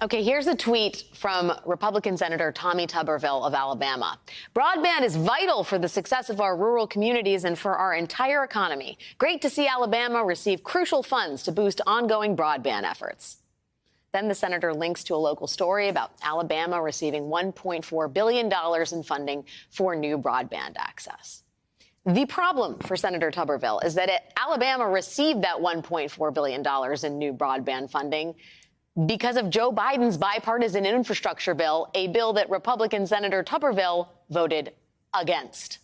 Okay, here's a tweet from Republican Senator Tommy Tuberville of Alabama. Broadband is vital for the success of our rural communities and for our entire economy. Great to see Alabama receive crucial funds to boost ongoing broadband efforts. Then the senator links to a local story about Alabama receiving $1.4 billion in funding for new broadband access. The problem for Senator Tuberville is that Alabama received that $1.4 billion in new broadband funding because of Joe Biden's bipartisan infrastructure bill, a bill that Republican Senator Tuberville voted against.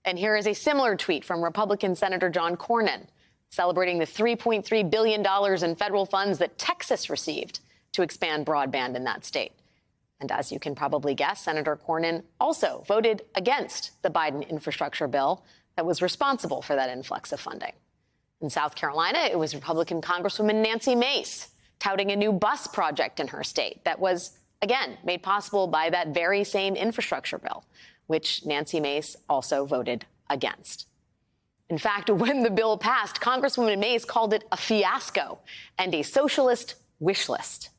And here is a similar tweet from Republican Senator John Cornyn, celebrating the $3.3 billion in federal funds that Texas received to expand broadband in that state. And as you can probably guess, Senator Cornyn also voted against the Biden infrastructure bill that was responsible for that influx of funding. In South Carolina, it was Republican Congresswoman Nancy Mace touting a new bus project in her state that was, again, made possible by that very same infrastructure bill, which Nancy Mace also voted against. In fact, when the bill passed, Congresswoman Mace called it a fiasco and a socialist wish list.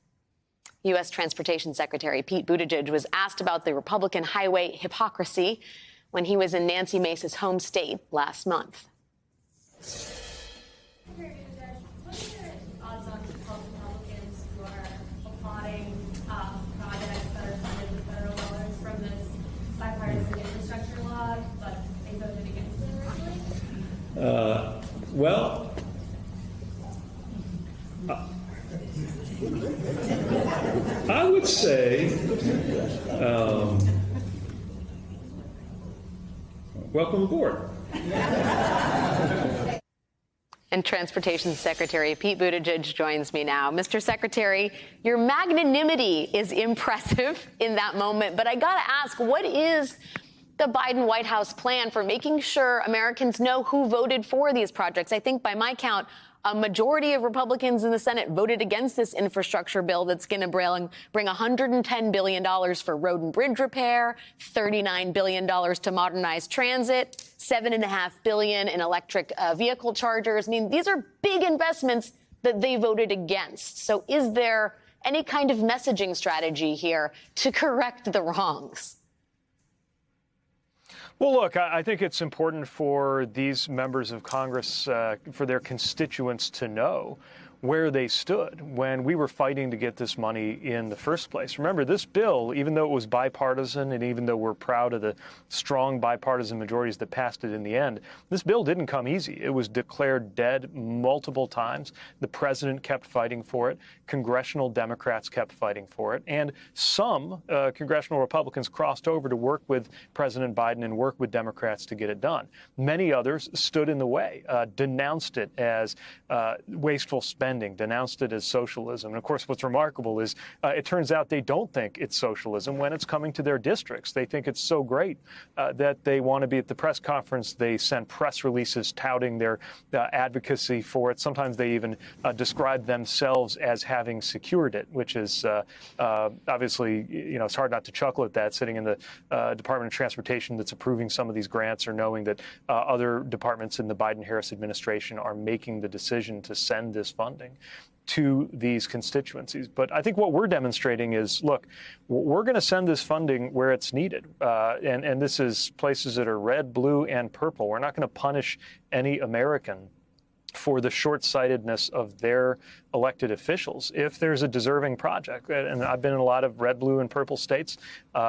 U.S. Transportation Secretary Pete Buttigieg was asked about the Republican highway hypocrisy when he was in Nancy Mace's home state last month. What are the odds on Republicans who are applauding projects that are funded with federal dollars from this bipartisan infrastructure law, but they voted against it originally? Well, I would say, welcome aboard. And Transportation Secretary Pete Buttigieg joins me now. Mr. Secretary, your magnanimity is impressive in that moment, but I got to ask, what is the Biden White House plan for making sure Americans know who voted for these projects? I think by my count, a majority of Republicans in the Senate voted against this infrastructure bill that's going to bring $110 billion for road and bridge repair, $39 billion to modernize transit, $7.5 billion in electric vehicle chargers. I mean, these are big investments that they voted against. So is there any kind of messaging strategy here to correct the wrongs? Well, look, I think it's important for these members of Congress, for their constituents to know where they stood when we were fighting to get this money in the first place. Remember, this bill, even though it was bipartisan and even though we're proud of the strong bipartisan majorities that passed it in the end, this bill didn't come easy. It was declared dead multiple times. The president kept fighting for it. Congressional Democrats kept fighting for it. And some congressional Republicans crossed over to work with President Biden and work with Democrats to get it done. Many others stood in the way, denounced it as wasteful spending, denounced it as socialism. And of course, what's remarkable is it turns out they don't think it's socialism when it's coming to their districts. They think it's so great that they want to be at the press conference. They send press releases touting their advocacy for it. Sometimes they even describe themselves as having secured it, which is obviously, you know, it's hard not to chuckle at that, sitting in the Department of Transportation that's approving some of these grants, or knowing that other departments in the Biden-Harris administration are making the decision to send this funding to these constituencies. But I think what we're demonstrating is, look, we're going to send this funding where it's needed. And this is places that are red, blue, and purple. We're not going to punish any American for the short-sightedness of their elected officials if there's a deserving project. And I've been in a lot of red, blue, and purple states.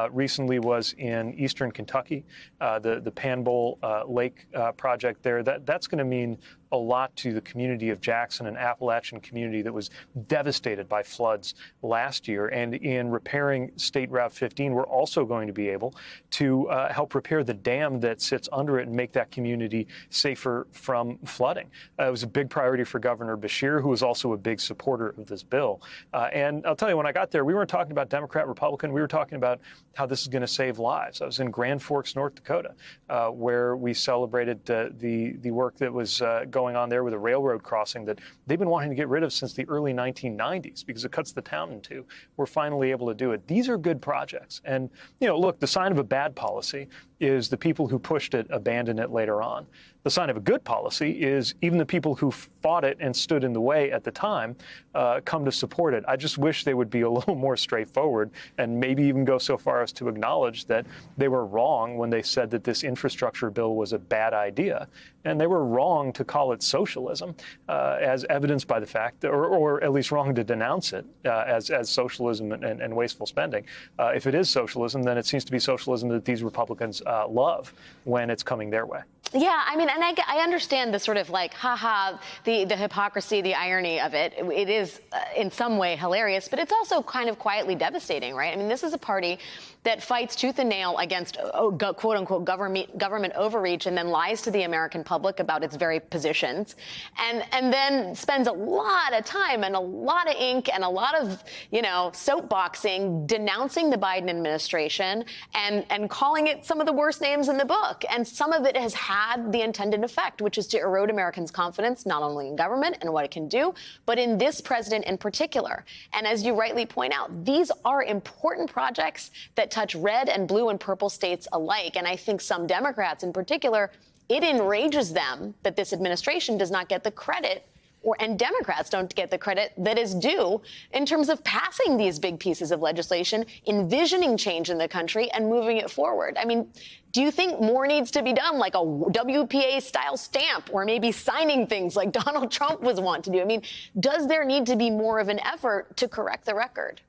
Recently was in eastern Kentucky, the Pan Bowl Lake project there. That's going to mean a lot to the community of Jackson, an Appalachian community that was devastated by floods last year. And in repairing State Route 15, we're also going to be able to help repair the dam that sits under it and make that community safer from flooding. It was a big priority for Governor Beshear, who was also a big supporter of this bill. And I'll tell you, when I got there, we weren't talking about Democrat, Republican. We were talking about how this is going to save lives. I was in Grand Forks, North Dakota, where we celebrated the work that was going on there with a railroad crossing that they've been wanting to get rid of since the early 1990s because it cuts the town in two. We're finally able to do it. These are good projects. And, you know, look, the sign of a bad policy is the people who pushed it abandon it later on. The sign of a good policy is even the people who fought it and stood in the way at the time come to support it. I just wish they would be a little more straightforward and maybe even go so far as to acknowledge that they were wrong when they said that this infrastructure bill was a bad idea. And they were wrong to call it socialism, as evidenced by the fact, or at least wrong to denounce it as socialism and wasteful spending. If it is socialism, then it seems to be socialism that these Republicans love when it's coming their way. Yeah, I mean, and I understand the sort of like, haha, the hypocrisy, the irony of it. It is in some way hilarious, but it's also kind of quietly devastating, right? I mean, this is a party that fights tooth and nail against quote unquote government overreach and then lies to the American public about its very positions, and then spends a lot of time and a lot of ink and a lot of, soapboxing denouncing the Biden administration and calling it some of the worst names in the book. And some of it has had the intended effect, which is to erode Americans' confidence, not only in government and what it can do, but in this president in particular. And as you rightly point out, these are important projects that touch red and blue and purple states alike. And I think some Democrats in particular, it enrages them that this administration does not get the credit, and Democrats don't get the credit that is due in terms of passing these big pieces of legislation, envisioning change in the country and moving it forward. I mean, do you think more needs to be done, like a WPA-style stamp, or maybe signing things like Donald Trump was wont to do? I mean, does there need to be more of an effort to correct the record?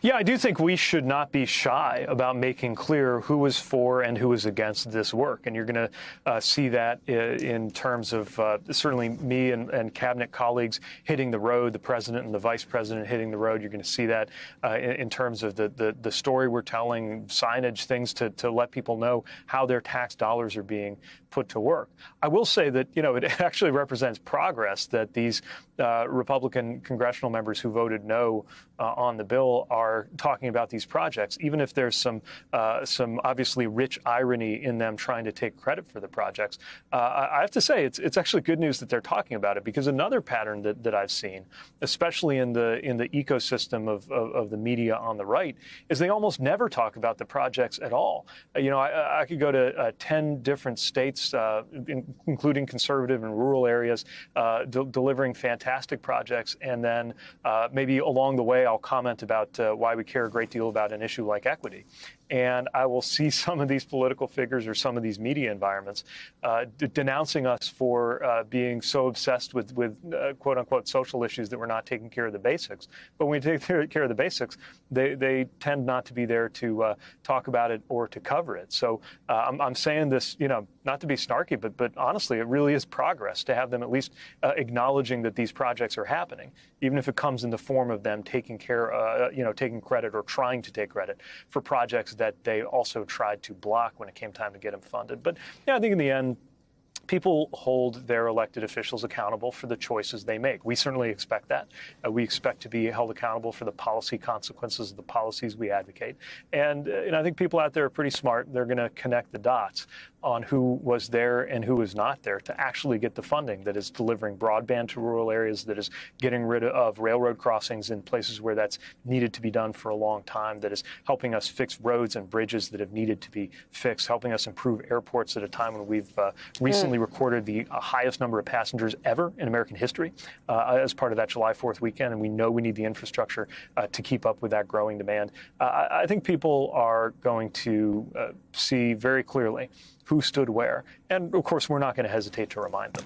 Yeah, I do think we should not be shy about making clear who is for and who is against this work. And you're going to see that in terms of certainly me and cabinet colleagues hitting the road, the president and the vice president hitting the road. You're going to see that in terms of the story we're telling, signage, things to let people know how their tax dollars are being put to work. I will say that, it actually represents progress that these Republican congressional members who voted no on the bill are talking about these projects, even if there's some obviously rich irony in them trying to take credit for the projects. I have to say it's actually good news that they're talking about it, because another pattern that I've seen, especially in the ecosystem of the media on the right, is they almost never talk about the projects at all. I could go to 10 different states, including conservative and rural areas, delivering fantastic projects, and then maybe along the way I'll comment about why we care a great deal about an issue like equity. And I will see some of these political figures or some of these media environments denouncing us for being so obsessed with quote unquote social issues that we're not taking care of the basics. But when we take care of the basics, they tend not to be there to talk about it or to cover it. So I'm saying this, not to be snarky, but honestly, it really is progress to have them at least acknowledging that these projects are happening, even if it comes in the form of them taking credit or trying to take credit for projects that they also tried to block when it came time to get them funded. But I think in the end, people hold their elected officials accountable for the choices they make. We certainly expect that. We expect to be held accountable for the policy consequences of the policies we advocate. And I think people out there are pretty smart. They're going to connect the dots on who was there and who was not there to actually get the funding that is delivering broadband to rural areas, that is getting rid of railroad crossings in places where that's needed to be done for a long time, that is helping us fix roads and bridges that have needed to be fixed, helping us improve airports at a time when we've recently recorded the highest number of passengers ever in American history as part of that July 4th weekend. And we know we need the infrastructure to keep up with that growing demand. I think people are going to see very clearly who stood where. And of course, we're not going to hesitate to remind them.